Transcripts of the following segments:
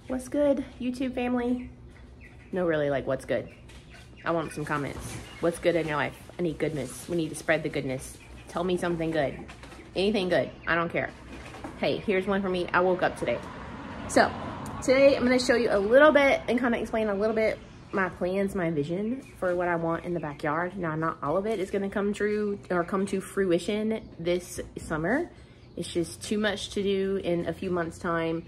What's good, YouTube family? No, really, like, what's good? I want some comments. What's good in your life? I need goodness. We need to spread the goodness. Tell me something good. Anything good. I don't care. Hey, here's one for me. I woke up today. So, today I'm going to show you a little bit and kind of explain a little bit my plans, my vision for what I want in the backyard. Now, not all of it is going to come true or come to fruition this summer. It's just too much to do in a few months' time,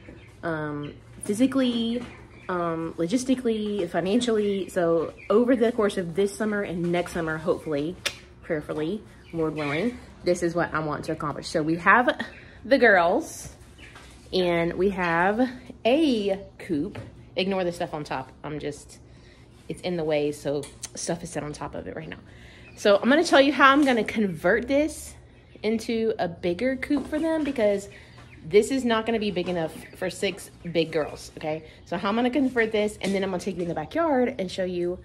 physically, logistically, financially. So over the course of this summer and next summer, hopefully, prayerfully, Lord willing, this is what I want to accomplish. So we have the girls and we have a coop. Ignore the stuff on top. It's in the way, so stuff is set on top of it right now. So I'm gonna tell you how I'm gonna convert this into a bigger coop for them, because this is not gonna be big enough for 6 big girls, okay? So how I'm gonna convert this, and then I'm gonna take you in the backyard and show you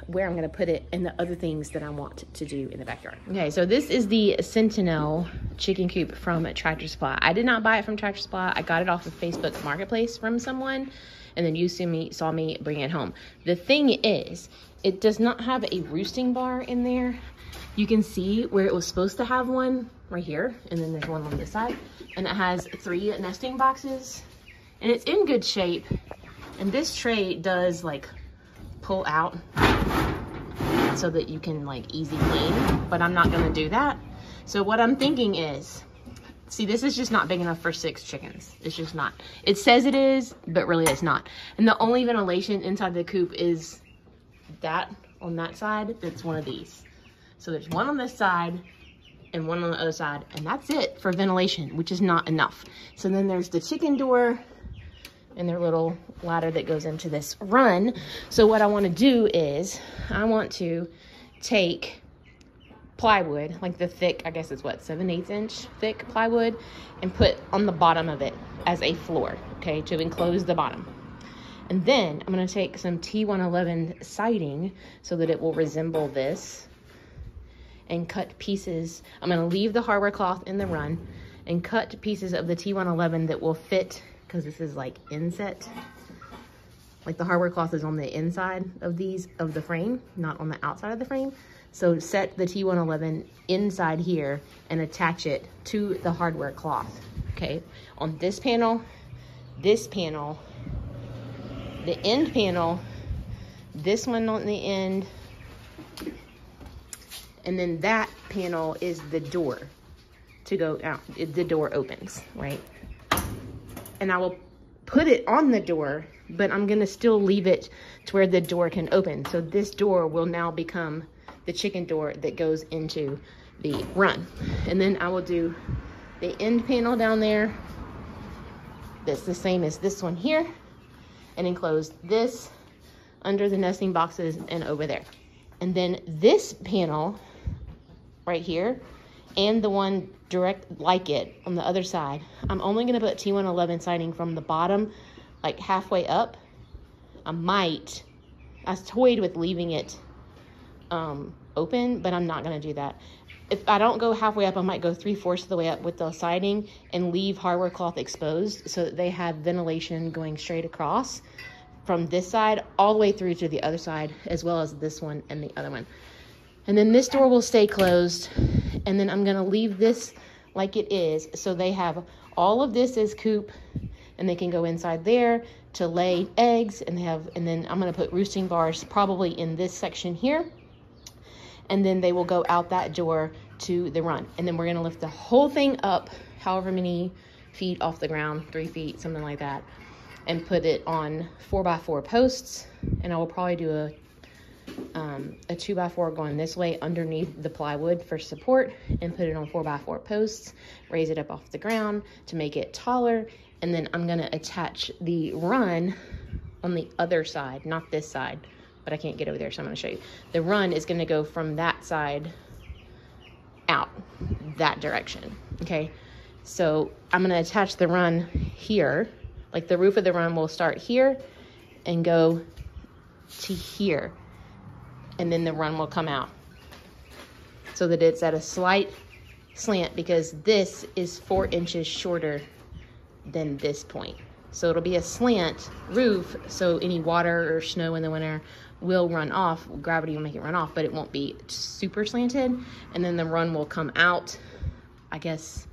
where I'm gonna put it and the other things that I want to do in the backyard. Okay, so this is the Sentinel chicken coop from Tractor Supply. I did not buy it from Tractor Supply. I got it off of Facebook Marketplace from someone, and then you saw me bring it home. The thing is, it does not have a roosting bar in there. You can see where it was supposed to have one right here, and then there's one on this side, and it has 3 nesting boxes, and it's in good shape. And this tray does like pull out so that you can like easy clean, but I'm not gonna do that. So what I'm thinking is, see, this is just not big enough for 6 chickens. It's just not. It says it is, but really it's not. And the only ventilation inside the coop is that on that side. It's one of these. So there's one on this side and one on the other side, and that's it for ventilation, which is not enough. So then there's the chicken door and their little ladder that goes into this run. So what I want to do is I want to take plywood, like the thick, I guess it's what, 7/8 inch thick plywood, and put on the bottom of it as a floor, okay, to enclose the bottom. And then I'm going to take some T111 siding so that it will resemble this, and cut pieces. I'm going to leave the hardware cloth in the run and cut pieces of the T111 that will fit, because this is like inset. Like the hardware cloth is on the inside of the frame, not on the outside of the frame. So set the T111 inside here and attach it to the hardware cloth, okay? On this panel, the end panel, this one on the end, and then that panel is the door to go out. The door opens, right? And I will put it on the door, but I'm gonna still leave it to where the door can open. So this door will now become the chicken door that goes into the run. And then I will do the end panel down there that's the same as this one here, and enclose this under the nesting boxes and over there. And then this panel right here and the one direct like it on the other side, I'm only gonna put T111 siding from the bottom, like halfway up. I toyed with leaving it open, but I'm not gonna do that. If I don't go halfway up, I might go 3/4 of the way up with the siding and leave hardware cloth exposed so that they have ventilation going straight across from this side all the way through to the other side, as well as this one and the other one. And then this door will stay closed, and then I'm gonna leave this like it is, so they have all of this as coop, and they can go inside there to lay eggs, and then I'm gonna put roosting bars probably in this section here, and then they will go out that door to the run. And then we're gonna lift the whole thing up however many feet off the ground, 3 feet, something like that, and put it on 4x4 posts. And I will probably do a 2x4 going this way underneath the plywood for support, and put it on 4x4 posts, raise it up off the ground to make it taller. And then I'm gonna attach the run on the other side, not this side, but I can't get over there, so I'm gonna show you. The run is gonna go from that side out that direction, okay? So I'm gonna attach the run here, like the roof of the run will start here and go to here, and then the run will come out so that it's at a slight slant, because this is 4 inches shorter than this point. So it'll be a slant roof, so any water or snow in the winter will run off. Gravity will make it run off, but it won't be super slanted. And then the run will come out, I guess,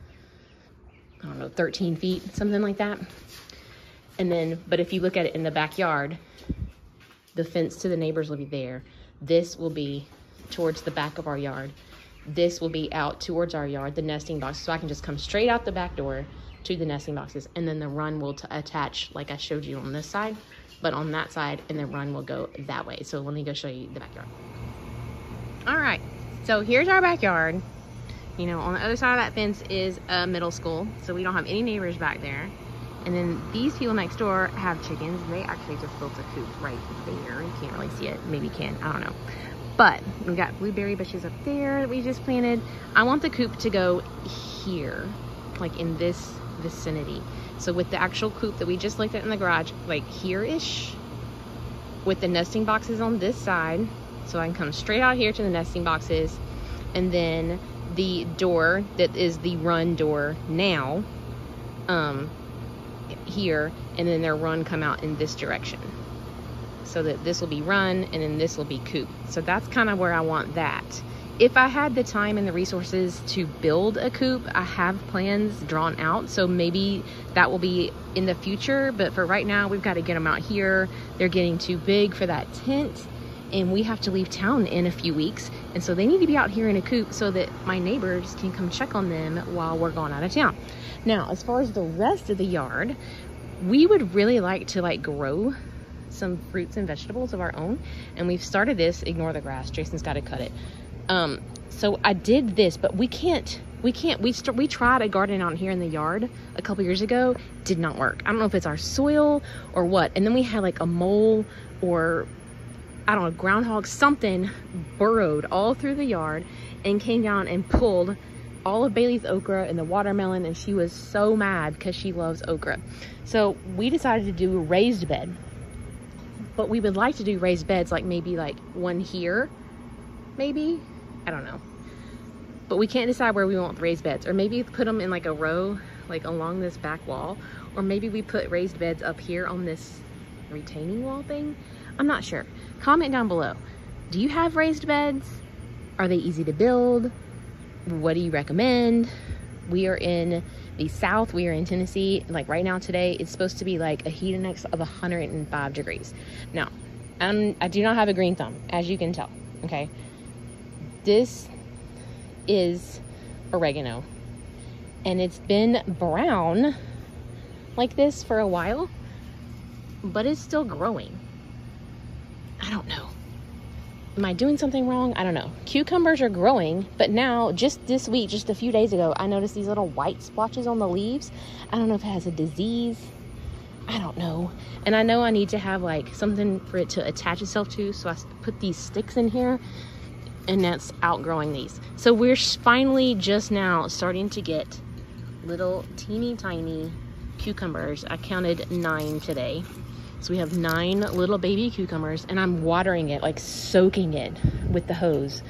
I don't know, 13 feet, something like that. And then, but if you look at it in the backyard, the fence to the neighbors will be there. This will be towards the back of our yard. This will be out towards our yard, the nesting box. So I can just come straight out the back door to the nesting boxes, and then the run will attach like I showed you on this side, but on that side, and the run will go that way. So let me go show you the backyard. All right, so here's our backyard. You know, on the other side of that fence is a middle school, so we don't have any neighbors back there. And then these people next door have chickens. They actually just built a coop right there. You can't really see it. Maybe you can. I don't know. But we've got blueberry bushes up there that we just planted. I want the coop to go here, like in this vicinity. So with the actual coop that we just looked at in the garage, like here-ish, with the nesting boxes on this side. So I can come straight out here to the nesting boxes. And then the door that is the run door now, here, and then their run come out in this direction, so that this will be run and then this will be coop. So that's kind of where I want that. If I had the time and the resources to build a coop, I have plans drawn out, so maybe that will be in the future, but for right now we've got to get them out here. They're getting too big for that tent, and we have to leave town in a few weeks, and so they need to be out here in a coop so that my neighbors can come check on them while we're going out of town. Now, as far as the rest of the yard, we would really like to like grow some fruits and vegetables of our own, and we've started this. Ignore the grass, Jason's got to cut it. So I did this, but we tried a garden out here in the yard a couple years ago. Did not work. I don't know if it's our soil or what. And then we had like a mole, or I don't know, groundhog, something burrowed all through the yard and came down and pulled all of Bailey's okra and the watermelon, and she was so mad because she loves okra. So we decided to do a raised bed, but we would like to do raised beds, like maybe like one here, maybe, I don't know, but we can't decide where we want the raised beds. Or maybe put them in like a row, like along this back wall, or maybe we put raised beds up here on this retaining wall thing. I'm not sure. Comment down below. Do you have raised beds? Are they easy to build? What do you recommend? We are in the South. We are in Tennessee. Like right now today, it's supposed to be like a heat index of 105 degrees. Now, I do not have a green thumb, as you can tell, okay? This is oregano, and it's been brown like this for a while, but it's still growing. I don't know. Am I doing something wrong? I don't know. Cucumbers are growing, but now, just this week, just a few days ago, I noticed these little white splotches on the leaves. I don't know if it has a disease. I don't know. And I know I need to have like something for it to attach itself to, so I put these sticks in here, and that's outgrowing these. So we're finally just now starting to get little teeny tiny cucumbers. I counted 9 today. So we have 9 little baby cucumbers, and I'm watering it, like soaking it with the hose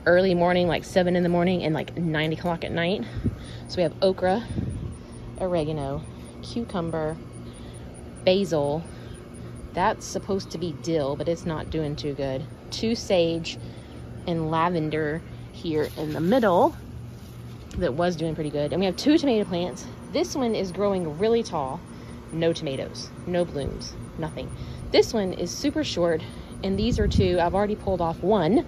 early morning, like 7 in the morning and like 9 o'clock at night. So we have okra, oregano, cucumber, basil. That's supposed to be dill, but it's not doing too good. 2 sage and lavender here in the middle that was doing pretty good. And we have 2 tomato plants. This one is growing really tall. No tomatoes, no blooms, nothing. This one is super short, and these are 2. I've already pulled off 1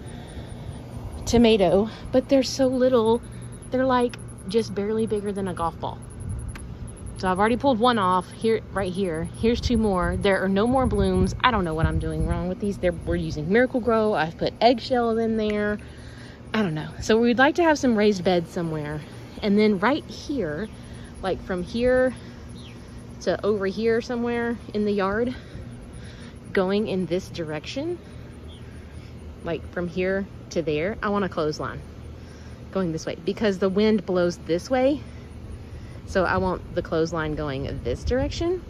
tomato, but they're so little. They're like just barely bigger than a golf ball. So I've already pulled 1 off here, right here. Here's 2 more. There are no more blooms. I don't know what I'm doing wrong with these. We're using Miracle-Gro. I've put eggshells in there. I don't know. So we'd like to have some raised beds somewhere. And then right here, like from here to over here somewhere in the yard, going in this direction, like from here to there, I want a clothesline going this way because the wind blows this way. So I want the clothesline going this direction.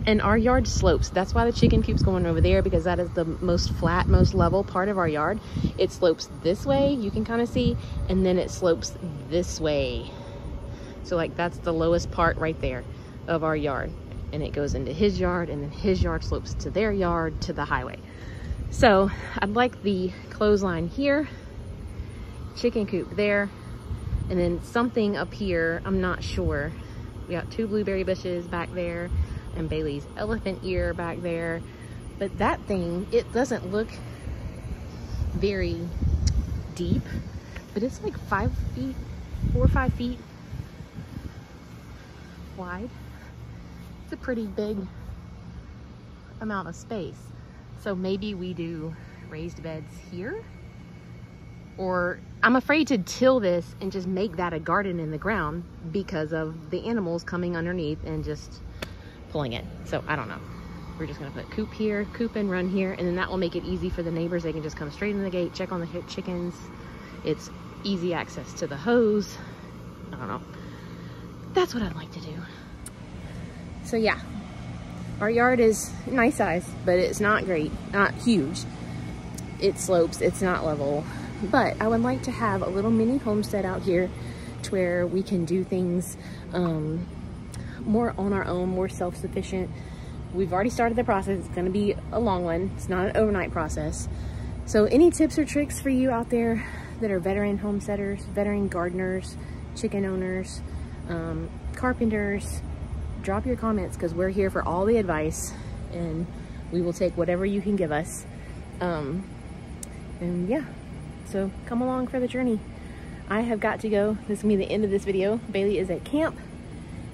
And our yard slopes. That's why the chicken coop's going over there, because that is the most flat, most level part of our yard. It slopes this way, you can kind of see, and then it slopes this way. So like that's the lowest part right there of our yard. and it goes into his yard, and then his yard slopes to their yard to the highway. So I'd like the clothesline here, chicken coop there, and then something up here, I'm not sure. We got 2 blueberry bushes back there and Bailey's elephant ear back there. But that thing, it doesn't look very deep, but it's like 5 feet, 4 or 5 feet wide. It's a pretty big amount of space. So maybe we do raised beds here, or I'm afraid to till this and just make that a garden in the ground because of the animals coming underneath and just pulling it. So I don't know. We're just gonna put coop here, coop and run here, and then that will make it easy for the neighbors. They can just come straight in the gate, check on the chickens. It's easy access to the hose. I don't know. That's what I'd like to do. So yeah, our yard is nice size, but it's not great, not huge. It slopes, it's not level. But I would like to have a little mini homestead out here to where we can do things more on our own, more self-sufficient. We've already started the process. It's gonna be a long one. It's not an overnight process. So any tips or tricks for you out there that are veteran homesteaders, veteran gardeners, chicken owners, carpenters, drop your comments, because we're here for all the advice and we will take whatever you can give us. And yeah, so come along for the journey. I have got to go. This is gonna be the end of this video. Bailey is at camp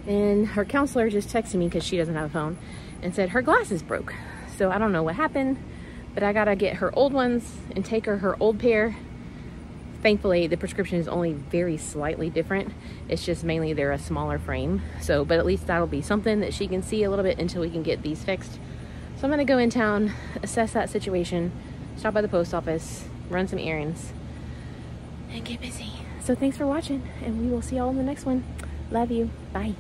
and her counselor just texted me, because she doesn't have a phone, and said her glasses broke. So I don't know what happened, but I gotta get her old ones and take her old pair. Thankfully, the prescription is only very slightly different. It's just mainly they're a smaller frame. So, but at least that'll be something that she can see a little bit until we can get these fixed. So I'm gonna go in town, assess that situation, stop by the post office, run some errands, and get busy. So thanks for watching, and we will see y'all in the next one. Love you. Bye.